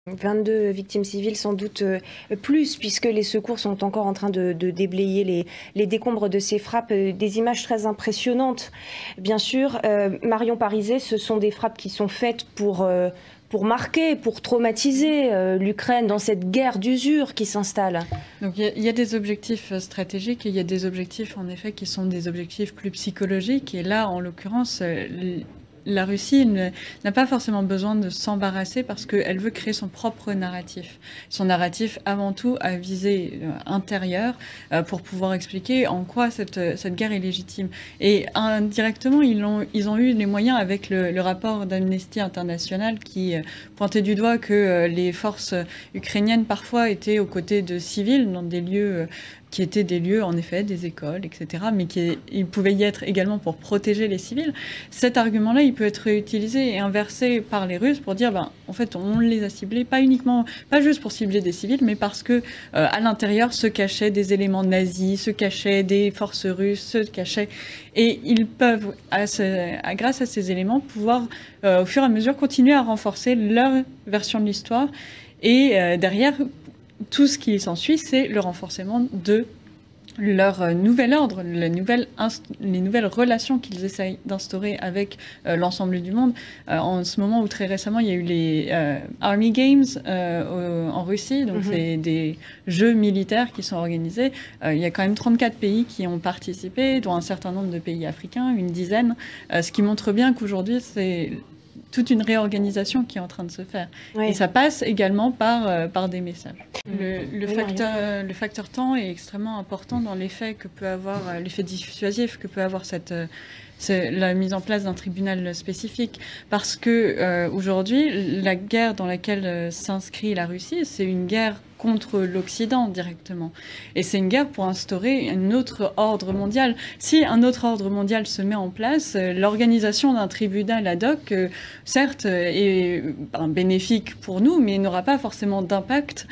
22 victimes civiles, sans doute plus, puisque les secours sont encore en train de déblayer les décombres de ces frappes. Des images très impressionnantes, bien sûr. Marion Parizet, ce sont des frappes qui sont faites pour marquer, pour traumatiser l'Ukraine dans cette guerre d'usure qui s'installe. Donc il y a des objectifs stratégiques et il y a des objectifs, en effet, qui sont des objectifs plus psychologiques. Et là, en l'occurrence, la Russie n'a pas forcément besoin de s'embarrasser parce qu'elle veut créer son propre narratif. Son narratif, avant tout, à visée intérieure pour pouvoir expliquer en quoi cette guerre est légitime. Et indirectement, ils ont eu les moyens avec le rapport d'Amnesty International qui pointait du doigt que les forces ukrainiennes, parfois, étaient aux côtés de civils dans des lieux qui étaient des lieux, en effet, des écoles, etc., mais il pouvait y être également pour protéger les civils. Cet argument-là, il peut être utilisé et inversé par les Russes pour dire, en fait, on les a ciblés, pas juste pour cibler des civils, mais parce que à l'intérieur se cachaient des éléments nazis, se cachaient des forces russes, se cachaient... Et ils peuvent, grâce à ces éléments, pouvoir, au fur et à mesure, continuer à renforcer leur version de l'histoire. Et derrière... tout ce qui s'ensuit, c'est le renforcement de leur nouvel ordre, les nouvelles relations qu'ils essayent d'instaurer avec l'ensemble du monde. En ce moment où très récemment, il y a eu les Army Games en Russie, donc c'est des jeux militaires qui sont organisés. Il y a quand même 34 pays qui ont participé, dont un certain nombre de pays africains, une dizaine, ce qui montre bien qu'aujourd'hui, c'est toute une réorganisation qui est en train de se faire. Oui. Et ça passe également par des messages. Le facteur temps est extrêmement important dans l'effet que peut avoir, l'effet dissuasif que peut avoir la mise en place d'un tribunal spécifique. Parce que aujourd'hui, la guerre dans laquelle s'inscrit la Russie, c'est une guerre contre l'Occident directement. Et c'est une guerre pour instaurer un autre ordre mondial. Si un autre ordre mondial se met en place, l'organisation d'un tribunal ad hoc, certes, est bénéfique pour nous, mais n'aura pas forcément d'impact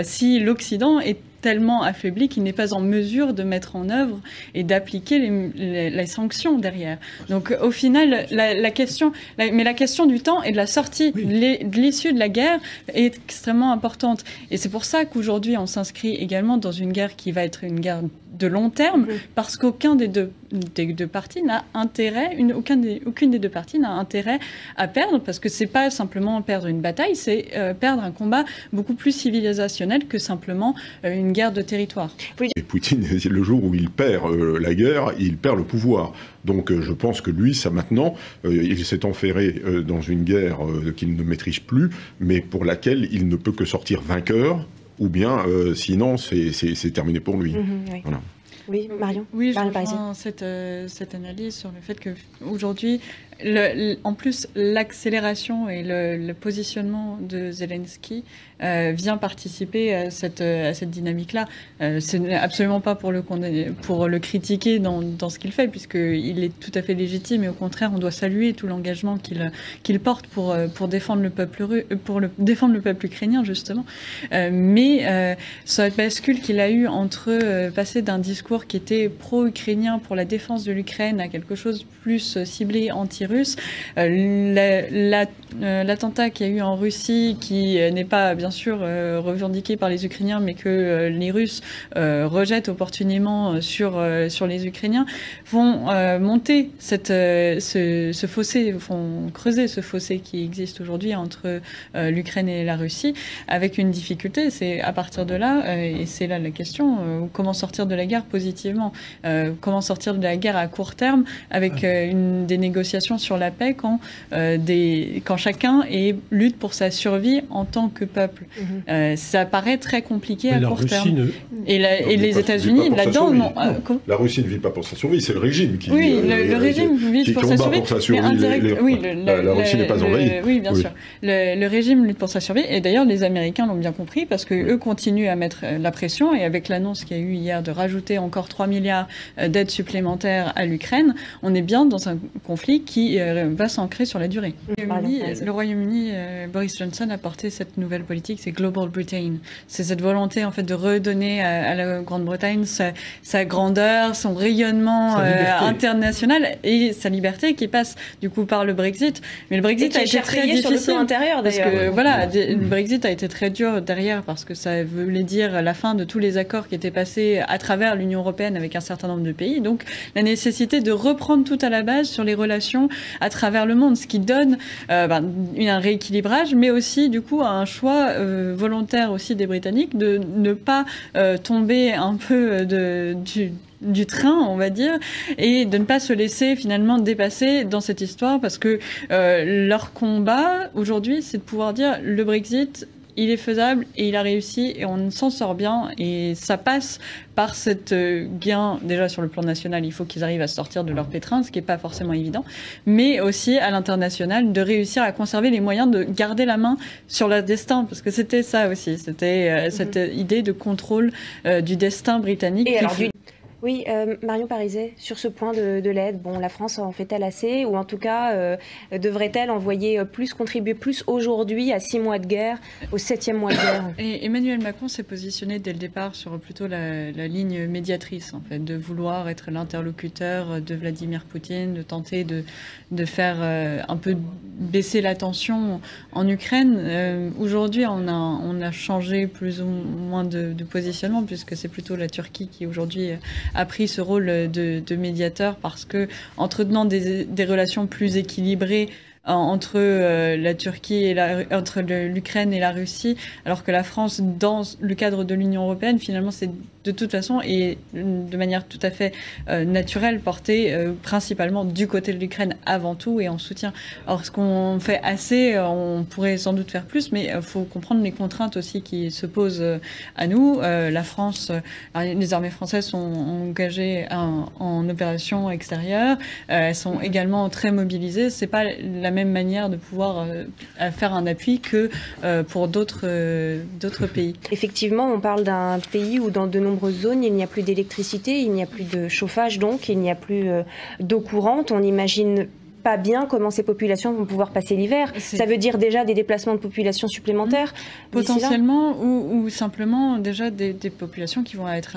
si l'Occident est tellement affaibli qu'il n'est pas en mesure de mettre en œuvre et d'appliquer les sanctions derrière. Donc au final, la question du temps et de la sortie, de l'issue de la guerre est extrêmement importante. Et c'est pour ça qu'aujourd'hui, on s'inscrit également dans une guerre qui va être une guerre de long terme, parce qu'aucun des deux parties n'a intérêt, aucune des deux parties n'a intérêt à perdre, parce que c'est pas simplement perdre une bataille, c'est perdre un combat beaucoup plus civilisationnel que simplement une guerre de territoire. Et Poutine, le jour où il perd la guerre, il perd le pouvoir. Donc je pense que lui, ça maintenant, il s'est enferré dans une guerre qu'il ne maîtrise plus, mais pour laquelle il ne peut que sortir vainqueur, ou bien sinon c'est terminé pour lui. Oui. Voilà. Oui, Marion. Oui, je rejoins cette analyse sur le fait qu'aujourd'hui, en plus, l'accélération et le positionnement de Zelensky vient participer à cette dynamique-là. Ce n'est absolument pas pour le critiquer dans ce qu'il fait, puisqu'il est tout à fait légitime, et au contraire, on doit saluer tout l'engagement qu'il porte pour défendre le peuple ukrainien, justement. Mais cette bascule qu'il a eue entre passer d'un discours qui était pro-ukrainien pour la défense de l'Ukraine à quelque chose de plus ciblé anti-russe, l'attentat qu'il y a eu en Russie, qui n'est pas bien sûr revendiqué par les Ukrainiens, mais que les Russes rejettent opportunément sur les Ukrainiens, vont monter ce fossé, vont creuser ce fossé qui existe aujourd'hui entre l'Ukraine et la Russie, avec une difficulté. C'est à partir de là, et c'est là la question, comment sortir de la guerre positivement, comment sortir de la guerre à court terme avec des négociations sur la paix quand chacun lutte pour sa survie en tant que peuple. Ça paraît très compliqué à court terme. Et les États-Unis, là-dedans, non. La Russie ne vit pas pour sa survie, c'est le régime qui... Oui, le régime vit pour sa survie. La Russie n'est pas envahie. Oui, bien sûr. Le régime lutte pour sa survie. Et d'ailleurs, les Américains l'ont bien compris, parce qu'eux continuent à mettre la pression. Et avec l'annonce qu'il y a eu hier de rajouter encore 3 milliards d'aides supplémentaires à l'Ukraine, on est bien dans un conflit qui qui va s'ancrer sur la durée. Le Royaume-Uni, Boris Johnson a porté cette nouvelle politique, c'est Global Britain. C'est cette volonté en fait de redonner à la Grande-Bretagne sa grandeur, son rayonnement international et sa liberté qui passe du coup par le Brexit. Mais le Brexit a été très difficile sur le plan intérieur parce que voilà, le Brexit a été très dur derrière parce que ça voulait dire la fin de tous les accords qui étaient passés à travers l'Union européenne avec un certain nombre de pays. Donc la nécessité de reprendre tout à la base sur les relations à travers le monde, ce qui donne un rééquilibrage, mais aussi du coup un choix volontaire aussi des Britanniques de ne pas tomber un peu du train, on va dire, et de ne pas se laisser finalement dépasser dans cette histoire parce que leur combat aujourd'hui, c'est de pouvoir dire le Brexit, il est faisable et il a réussi et on s'en sort bien et ça passe par cette gain déjà sur le plan national, il faut qu'ils arrivent à sortir de leur pétrin, ce qui n'est pas forcément évident, mais aussi à l'international de réussir à conserver les moyens de garder la main sur leur destin parce que c'était ça aussi, c'était cette idée de contrôle du destin britannique. Et alors, oui, Marion Parizet, sur ce point de l'aide, bon, la France en fait-elle assez ou en tout cas devrait-elle contribuer plus aujourd'hui à 6 mois de guerre, au 7e mois de guerre? Et Emmanuel Macron s'est positionné dès le départ sur plutôt la ligne médiatrice, en fait, de vouloir être l'interlocuteur de Vladimir Poutine, de tenter de faire un peu baisser la tension en Ukraine. Aujourd'hui, on a changé plus ou moins de positionnement puisque c'est plutôt la Turquie qui aujourd'hui a pris ce rôle de médiateur parce que entretenant des relations plus équilibrées entre la Turquie et entre l'Ukraine et la Russie, alors que la France, dans le cadre de l'Union européenne, finalement, c'est de toute façon et de manière tout à fait naturelle portée principalement du côté de l'Ukraine avant tout et en soutien. Alors, ce qu'on fait assez, on pourrait sans doute faire plus, mais il faut comprendre les contraintes aussi qui se posent à nous. La France, les armées françaises sont engagées en opération extérieure, elles sont également très mobilisées. C'est pas la même manière de pouvoir faire un appui que pour d'autres pays. Effectivement, on parle d'un pays où dans de nombreuses zones, il n'y a plus d'électricité, il n'y a plus de chauffage, donc il n'y a plus d'eau courante. On imagine pas bien comment ces populations vont pouvoir passer l'hiver. Ça veut dire déjà des déplacements de population supplémentaires potentiellement ou simplement déjà des populations qui vont être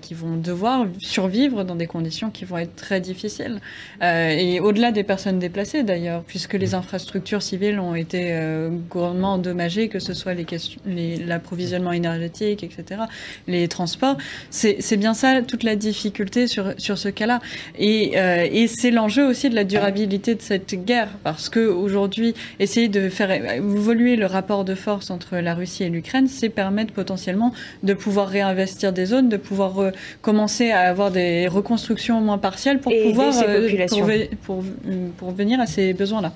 qui vont devoir survivre dans des conditions qui vont être très difficiles et au-delà des personnes déplacées d'ailleurs puisque les infrastructures civiles ont été grandement endommagées, que ce soit l'approvisionnement énergétique, etc., les transports, c'est bien ça toute la difficulté sur ce cas-là et c'est l'enjeu aussi de la durabilité de cette guerre parce que aujourd'hui essayer de faire évoluer le rapport de force entre la Russie et l'Ukraine, c'est permettre potentiellement de pouvoir réinvestir des zones, de pouvoir commencer à avoir des reconstructions moins partielles pour pouvoir pour venir à ces besoins-là.